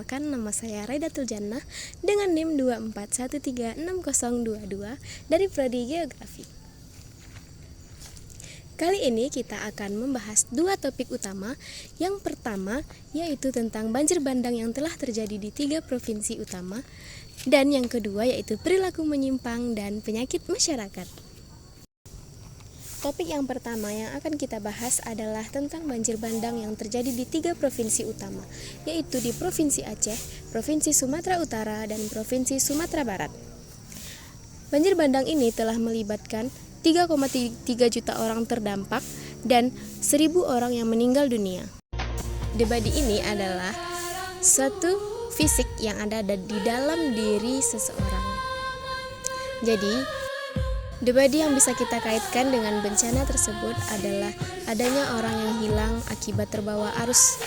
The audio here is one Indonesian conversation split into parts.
perkenalkan, nama saya Raidatul Jannah dengan NIM 241360022 dari Prodi Geografi. Kali ini kita akan membahas dua topik utama. Yang pertama yaitu tentang banjir bandang yang telah terjadi di 3 provinsi utama, dan yang kedua yaitu perilaku menyimpang dan penyakit masyarakat. Topik yang pertama yang akan kita bahas adalah tentang banjir bandang yang terjadi di 3 provinsi utama, yaitu di Provinsi Aceh, Provinsi Sumatera Utara, dan Provinsi Sumatera Barat. Banjir bandang ini telah melibatkan 3,3 juta orang terdampak dan 1.000 orang yang meninggal dunia. Debadi ini adalah suatu fisik yang ada di dalam diri seseorang. Jadi, debadi yang bisa kita kaitkan dengan bencana tersebut adalah adanya orang yang hilang akibat terbawa arus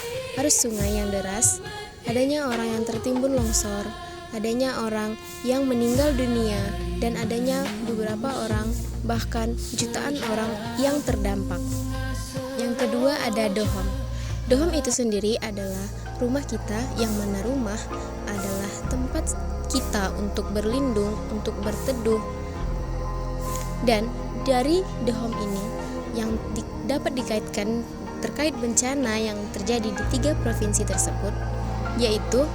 sungai yang deras, adanya orang yang tertimbun longsor, adanya orang yang meninggal dunia, dan adanya beberapa orang, bahkan jutaan orang yang terdampak. Yang kedua ada dohom. Dohom itu sendiri adalah rumah kita, yang mana rumah adalah tempat kita untuk berlindung, untuk berteduh. Dan dari dohom ini yang dapat dikaitkan terkait bencana yang terjadi di 3 provinsi tersebut, yaitu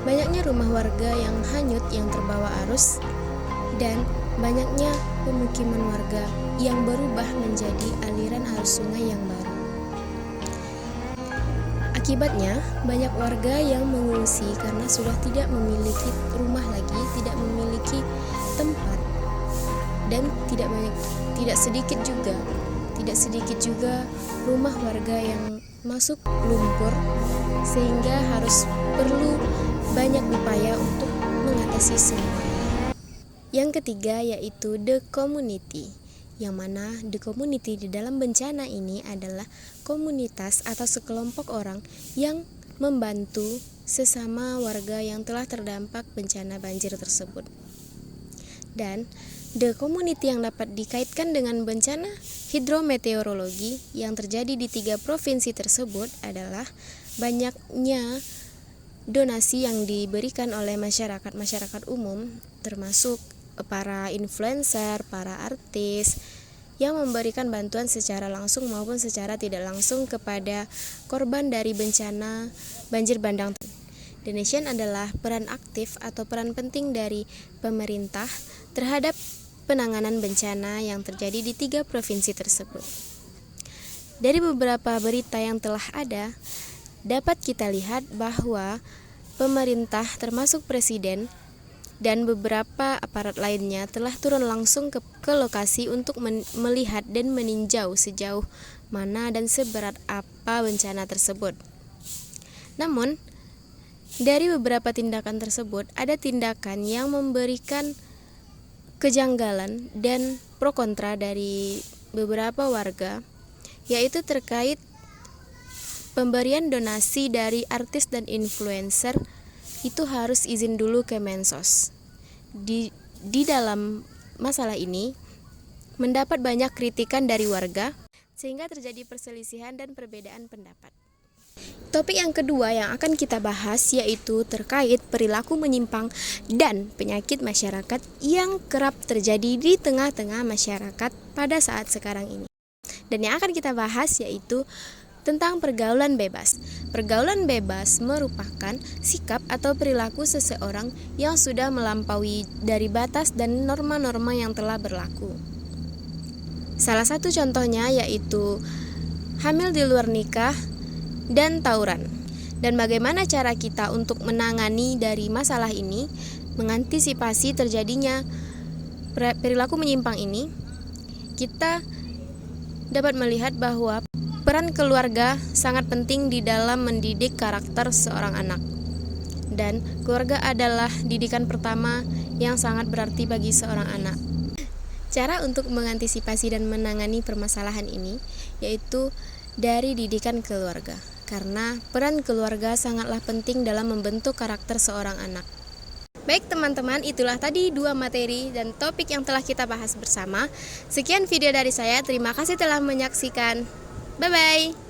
banyaknya rumah warga yang hanyut yang terbawa arus, dan banyaknya pemukiman warga yang berubah menjadi aliran arus sungai yang baru. Akibatnya, banyak warga yang mengungsi karena sudah tidak memiliki rumah lagi, tidak memiliki tempat, dan tidak sedikit juga rumah warga yang masuk lumpur, sehingga harus perlu banyak upaya untuk mengatasi semuanya. Yang ketiga yaitu the community, yang mana the community di dalam bencana ini adalah komunitas atau sekelompok orang yang membantu sesama warga yang telah terdampak bencana banjir tersebut. Dan the community yang dapat dikaitkan dengan bencana hidrometeorologi yang terjadi di 3 provinsi tersebut adalah banyaknya donasi yang diberikan oleh masyarakat umum, termasuk para influencer, para artis, yang memberikan bantuan secara langsung maupun secara tidak langsung kepada korban dari bencana banjir bandang. Donation adalah peran aktif atau peran penting dari pemerintah terhadap penanganan bencana yang terjadi di 3 provinsi tersebut. Dari beberapa berita yang telah ada, dapat kita lihat bahwa pemerintah termasuk presiden dan beberapa aparat lainnya telah turun langsung ke lokasi untuk melihat dan meninjau sejauh mana dan seberat apa bencana tersebut. Namun, dari beberapa tindakan tersebut, ada tindakan yang memberikan kejanggalan dan pro kontra dari beberapa warga, yaitu terkait pemberian donasi dari artis dan influencer itu harus izin dulu ke Mensos. Di dalam masalah ini mendapat banyak kritikan dari warga, sehingga terjadi perselisihan dan perbedaan pendapat. Topik yang kedua yang akan kita bahas yaitu terkait perilaku menyimpang dan penyakit masyarakat yang kerap terjadi di tengah-tengah masyarakat pada saat sekarang ini. Dan yang akan kita bahas yaitu tentang pergaulan bebas. Pergaulan bebas merupakan sikap atau perilaku seseorang yang sudah melampaui dari batas dan norma-norma yang telah berlaku. Salah satu contohnya yaitu hamil di luar nikah dan tawuran. Dan bagaimana cara kita untuk menangani dari masalah ini, mengantisipasi terjadinya perilaku menyimpang ini? Kita dapat melihat bahwa peran keluarga sangat penting di dalam mendidik karakter seorang anak. Dan keluarga adalah didikan pertama yang sangat berarti bagi seorang anak. Cara untuk mengantisipasi dan menangani permasalahan ini yaitu dari didikan keluarga. Karena peran keluarga sangatlah penting dalam membentuk karakter seorang anak. Baik teman-teman, itulah tadi 2 materi dan topik yang telah kita bahas bersama. Sekian video dari saya, terima kasih telah menyaksikan. Bye-bye.